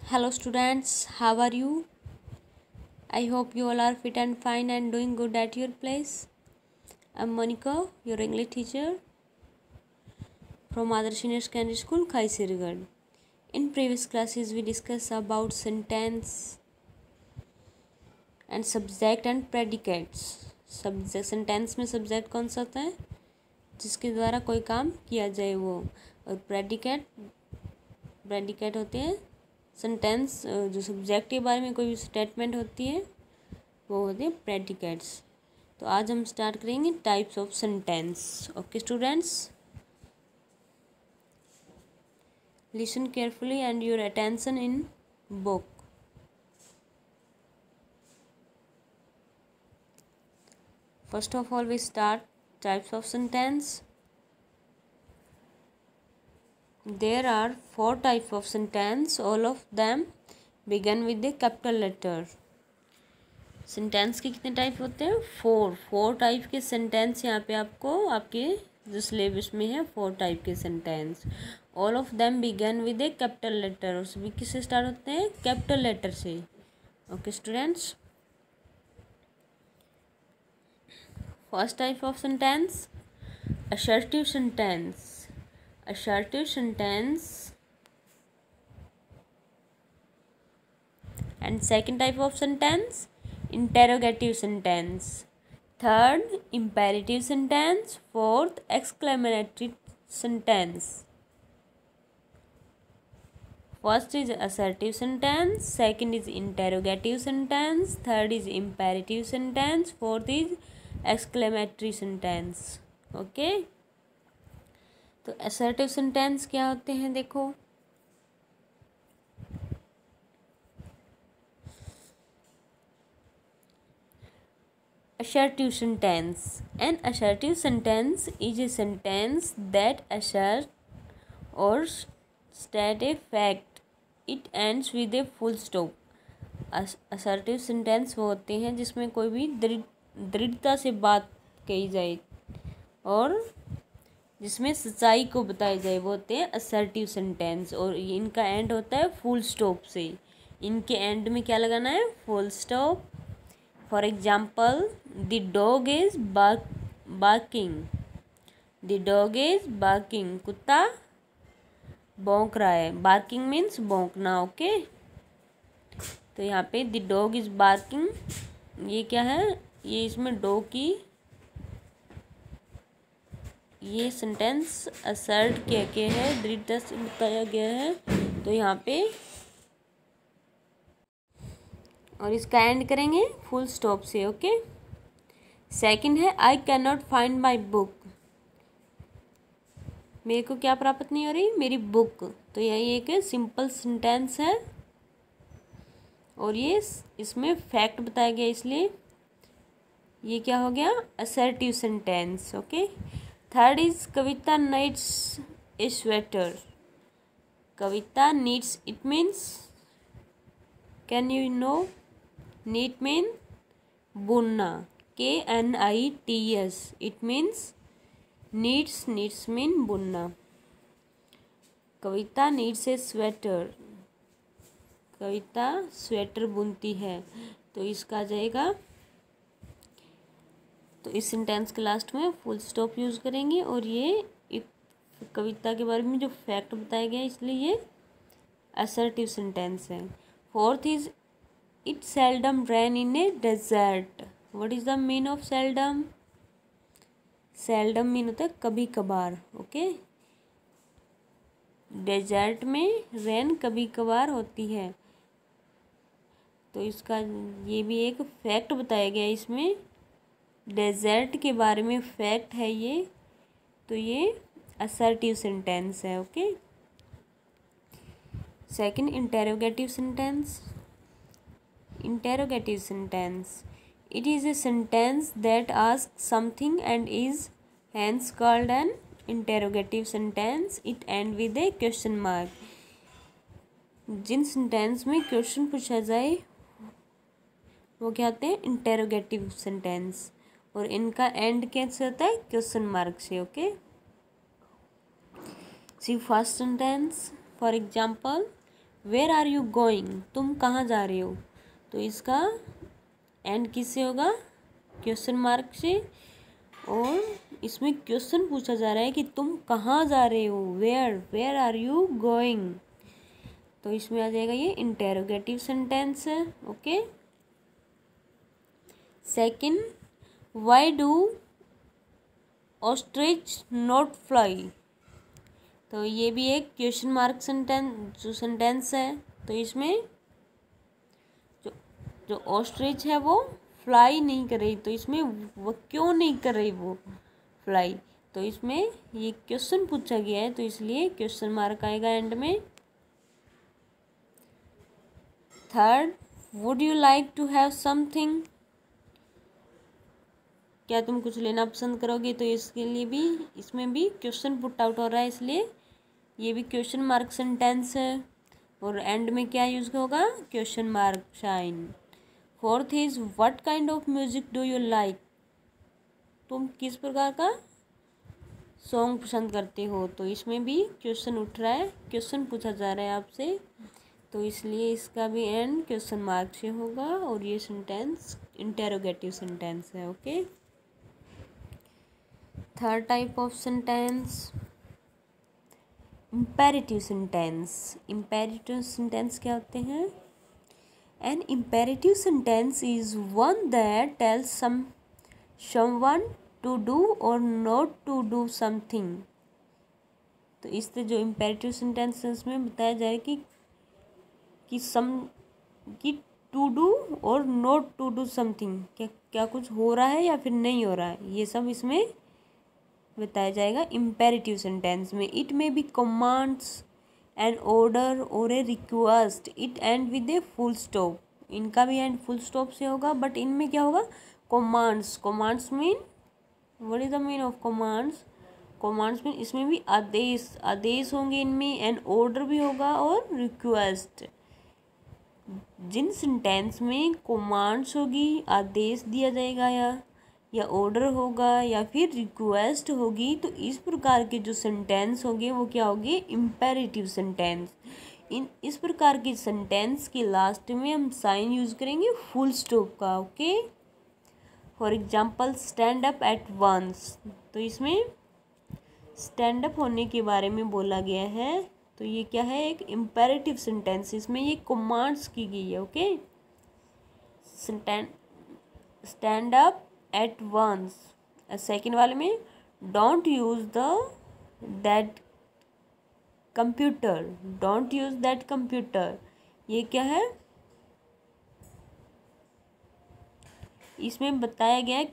Hello students, how are you? I hope you all are fit and fine and doing good at your place. I'm Monica, your English teacher from Adarsh Senior Secondary School, Khaisirgarh. In previous classes, we discussed about sentence and subject and predicates. Sentence में subject कौन सा होता है जिसके द्वारा कोई काम किया जाए वो, और प्रेडिकेट होते हैं सेंटेंस जो सब्जेक्ट के बारे में कोई भी स्टेटमेंट होती है वो होते हैं प्रेडिकेट्स। तो आज हम स्टार्ट करेंगे types of sentence. Okay students, listen carefully and your attention in book. First of all, we start types of sentence. There are 4 types of sentence. All of them begin with the capital letter. Sentence के कितने type होते हैं? 4 type के sentence यहाँ पे आपको आपके जो सिलेबस में है 4 टाइप के sentence. All of them begin with a capital letter, और सभी किससे स्टार्ट होते हैं? कैपिटल लेटर से। Okay students, first type of sentence assertive sentence. Assertive sentence. And second type of sentence interrogative sentence. Third imperative sentence. Fourth exclamatory sentence. First is assertive sentence, second is interrogative sentence, third is imperative sentence, fourth is exclamatory sentence. Okay तो assertive sentence क्या होते हैं? देखो, assertive sentence. An assertive sentence is a sentence that assert or state a fact. It ends with a full stop. assertive sentence वो होते हैं जिसमें कोई भी दृढ़ता से बात कही जाए और जिसमें सच्चाई को बताया जाए, वो होते हैं असर्टिव सेंटेंस। और इनका एंड होता है फुल स्टॉप से। इनके एंड में क्या लगाना है? Full stop. For example, the dog is barking. The dog is barking, कुत्ता भौंक रहा है। Barking means भौंकना। ओके, तो यहाँ पे द डॉग इज बार्किंग, ये क्या है? ये इसमें डॉग की ये सेंटेंस असर्ट किया गया है, दृढ़ता से बताया गया है, तो यहाँ पे और इसका एंड करेंगे फुल स्टॉप से। ओके, सेकंड है I can not find my book. मेरे को क्या प्राप्त नहीं हो रही? मेरी बुक। तो यही एक सिंपल सेंटेंस है और ये इसमें फैक्ट बताया गया, इसलिए ये क्या हो गया? Assertive sentence. Okay, third is Kavita needs a sweater. Kavita needs, it means, can you know? Need mean बुनना, KNITS, it means needs. Needs mean बुनना। Kavita needs a sweater, Kavita sweater बुनती है, तो इसका जाएगा, तो इस सेंटेंस के लास्ट में फुल स्टॉप यूज़ करेंगे। और ये एक कविता के बारे में जो फैक्ट बताया गया है, इसलिए ये असर्टिव सेंटेंस है। Fourth is it seldom rain in a desert. What is the mean of seldom? Seldom mean होता है कभी कभार। ओके, डेजर्ट में रेन कभी कभार होती है, तो इसका ये भी एक फैक्ट बताया गया है, इसमें डेजर्ट के बारे में फैक्ट है ये, तो ये असर्टिव सेंटेंस है। Okay, second interrogative sentence. Interrogative sentence, it is a sentence that ask something and is hence called an interrogative sentence. It end with a question mark. जिन सेंटेंस में क्वेश्चन पूछा जाए वो क्या होते हैं? इंटेरोगेटिव सेंटेंस, और इनका एंड कैसे होता है? क्वेश्चन मार्क से। Okay, see first sentence, for example, where are you going, तुम कहाँ जा रहे हो, तो इसका एंड किससे होगा, क्वेश्चन मार्क से। और इसमें क्वेश्चन पूछा जा रहा है कि तुम कहाँ जा रहे हो, वेयर आर यू गोइंग, तो इसमें आ जाएगा ये इंटेरोगेटिव सेंटेंस है। Okay. Second, why do ostrich not fly, तो ये भी एक क्वेश्चन मार्क सेंटेंस है। तो इसमें जो जो ऑस्ट्रिच है वो फ्लाई नहीं कर रही, तो इसमें वो क्यों नहीं कर रही वो फ्लाई, तो इसमें ये क्वेश्चन पूछा गया है, तो इसलिए क्वेश्चन मार्क आएगा एंड में। Third, would you like to have something, क्या तुम कुछ लेना पसंद करोगे, तो इसके लिए भी इसमें भी क्वेश्चन पुट आउट हो रहा है, इसलिए ये भी क्वेश्चन मार्क सेंटेंस है। और एंड में क्या यूज़ होगा, question mark sign. Fourth is what kind of music do you like, तुम किस प्रकार का सॉन्ग पसंद करते हो, तो इसमें भी क्वेश्चन उठ रहा है, क्वेश्चन पूछा जा रहा है आपसे, तो इसलिए इसका भी एंड क्वेश्चन मार्क से होगा। और ये सेंटेंस इंटेरोगेटिव सेंटेंस है। Okay. Third type of sentence, imperative sentence. Imperative sentence क्या होते हैं, an imperative sentence is one that tells someone to do और नॉट टू डू समथिंग, तो इससे जो इम्पेरेटिव सेंटेंसेस में बताया जाए कि टू डू और नॉट टू डू समथिंग, क्या कुछ हो रहा है या फिर नहीं हो रहा है, ये सब इसमें बताया जाएगा इम्पेरेटिव सेंटेंस में। It may be commands, an order और a request, it end with a full stop, इनका भी एंड फुल स्टॉप से होगा, बट इनमें क्या होगा, commands. Commands mean, what is the mean of commands, commands mean इसमें भी आदेश होंगे इनमें, एन ऑर्डर भी होगा और रिक्वेस्ट। जिन सेंटेंस में कमांड्स होगी, आदेश दिया जाएगा या ऑर्डर होगा या फिर रिक्वेस्ट होगी, तो इस प्रकार के जो सेंटेंस होंगे वो क्या होंगे, इम्पेरेटिव सेंटेंस। इस प्रकार के सेंटेंस के लास्ट में हम साइन यूज करेंगे फुल स्टॉप का। Okay. For example, stand up at once, तो इसमें स्टैंड अप होने के बारे में बोला गया है, तो ये क्या है, एक इम्पेरेटिव सेंटेंस, इसमें ये कमांड्स की गई है। Okay. Stand up at once. Second वाले में don't use that computer, don't use that computer, ये क्या है, इसमें बताया गया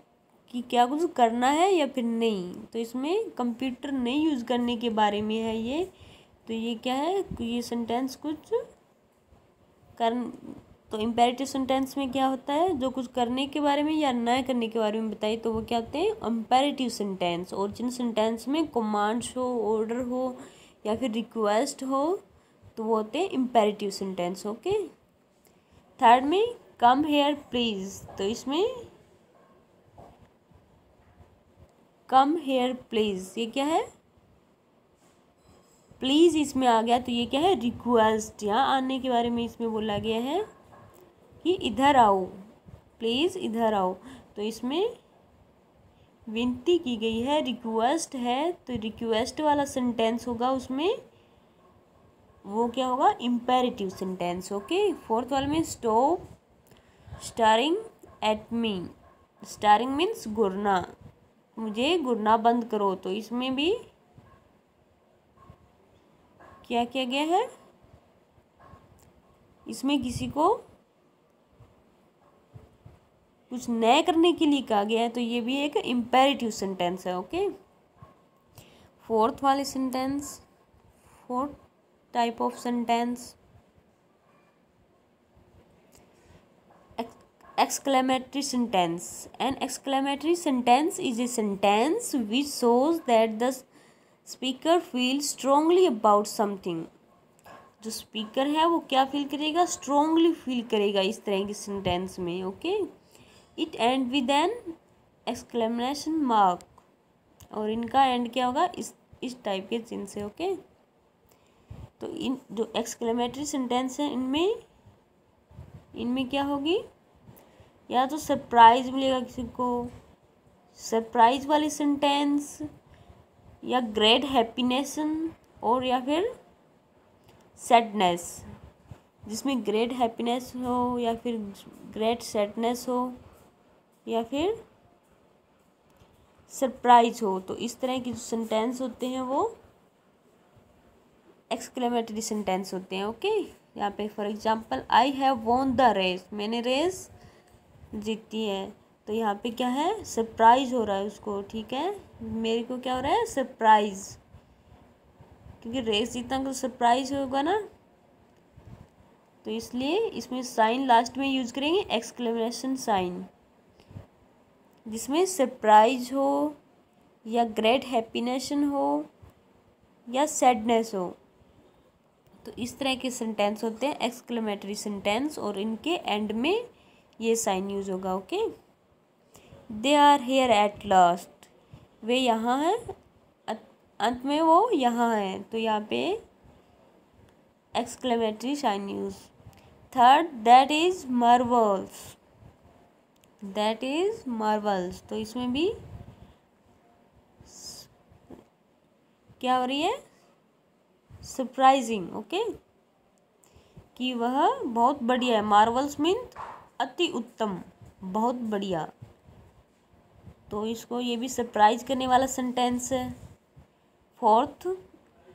कि क्या कुछ करना है या फिर नहीं, तो इसमें कंप्यूटर नहीं यूज करने के बारे में है ये, तो ये क्या है, ये सेंटेंस कुछ तो इम्पेरेटिव सेंटेंस में क्या होता है, जो कुछ करने के बारे में या न करने के बारे में बताइए, तो वो क्या होते हैं, इम्पेरेटिव सेंटेंस। और जिन सेंटेंस में कमांड्स हो, ऑर्डर हो या फिर रिक्वेस्ट हो, तो वो होते हैं इम्पेरेटिव सेंटेंस। ओके। थर्ड में कम हेयर प्लीज, तो इसमें कम हेयर प्लीज, ये क्या है, प्लीज इसमें आ गया, तो ये क्या है, रिक्वेस्ट। यहाँ आने के बारे में इसमें बोला गया है कि इधर आओ, प्लीज इधर आओ, तो इसमें विनती की गई है, रिक्वेस्ट है, तो रिक्वेस्ट वाला सेंटेंस होगा उसमें, वो क्या होगा, इम्पेरेटिव सेंटेंस। ओके। फोर्थ वाले में stop staring at me, staring means घूरना, मुझे घूरना बंद करो, तो इसमें भी क्या किया गया है, इसमें किसी को कुछ नए करने के लिए कहा गया है, तो ये भी एक इम्पेरेटिव सेंटेंस है। ओके। फोर्थ वाले sentence, fourth type of sentence, exclamatory sentence. An exclamatory sentence is a sentence which shows that the speaker feels strongly about something. जो स्पीकर है वो क्या फील करेगा, स्ट्रांगली फील करेगा इस तरह की सेंटेंस में। Okay. It end with an exclamation mark, और इनका एंड क्या होगा, इस टाइप के चिन्ह से। ओके। तो इन जो एक्सक्लेमेटरी सेंटेंस है इनमें क्या होगी, या तो सरप्राइज मिलेगा किसी को, सरप्राइज वाली सेंटेंस, या ग्रेट हैप्पीनेस, और या फिर सैडनेस, जिसमें ग्रेट हैप्पीनेस हो या फिर ग्रेट सैडनेस हो या फिर सरप्राइज हो। तो इस तरह की जो सेंटेंस होते हैं वो एक्सक्लेमेटरी सेंटेंस होते हैं। ओके, यहाँ पे for example I have won the race, मैंने रेस जीती है। तो यहाँ पे क्या है, सरप्राइज हो रहा है उसको, ठीक है, मेरे को क्या हो रहा है, सरप्राइज, क्योंकि रेस जीतना तो सरप्राइज होगा ना, तो इसलिए इसमें साइन लास्ट में यूज करेंगे एक्सक्लेमेशन साइन, जिसमें सरप्राइज हो या ग्रेट हैप्पीनेस हो या सैडनेस हो। तो इस तरह के सेंटेंस होते हैं एक्सक्लेमेटरी सेंटेंस, और इनके एंड में ये साइन यूज होगा। Okay, they are here at last, वे यहाँ हैं, अंत में वो यहाँ हैं, तो यहाँ पे exclamatory sign use. Third, that is marvels, that is marvels, तो इसमें भी क्या हो रही है, सरप्राइजिंग। ओके, कि वह बहुत बढ़िया है, मार्वल्स मीन अति उत्तम, बहुत बढ़िया, तो इसको ये भी सरप्राइज करने वाला सेंटेंस है। Fourth,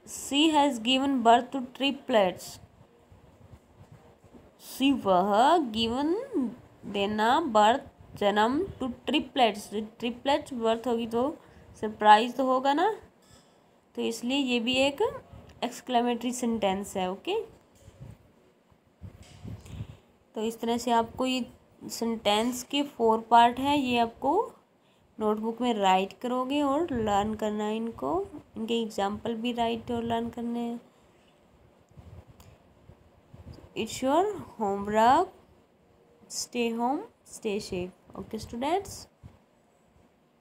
she has given birth to triplets, she वह, गिवन देना, बर्थ जन्म, टू ट्रिपलेट्स, ट्रिपलेट्स बर्थ होगी तो सरप्राइज तो होगा ना, तो इसलिए ये भी एक एक्सक्लेमेटरी सेंटेंस है। ओके, तो इस तरह से आपको ये सेंटेंस के 4 पार्ट है, ये आपको नोटबुक में राइट करोगे और लर्न करना है इनको, इनके एग्जाम्पल भी राइट और लर्न करने हैं। It's your homework, stay home, stay safe. Okay students.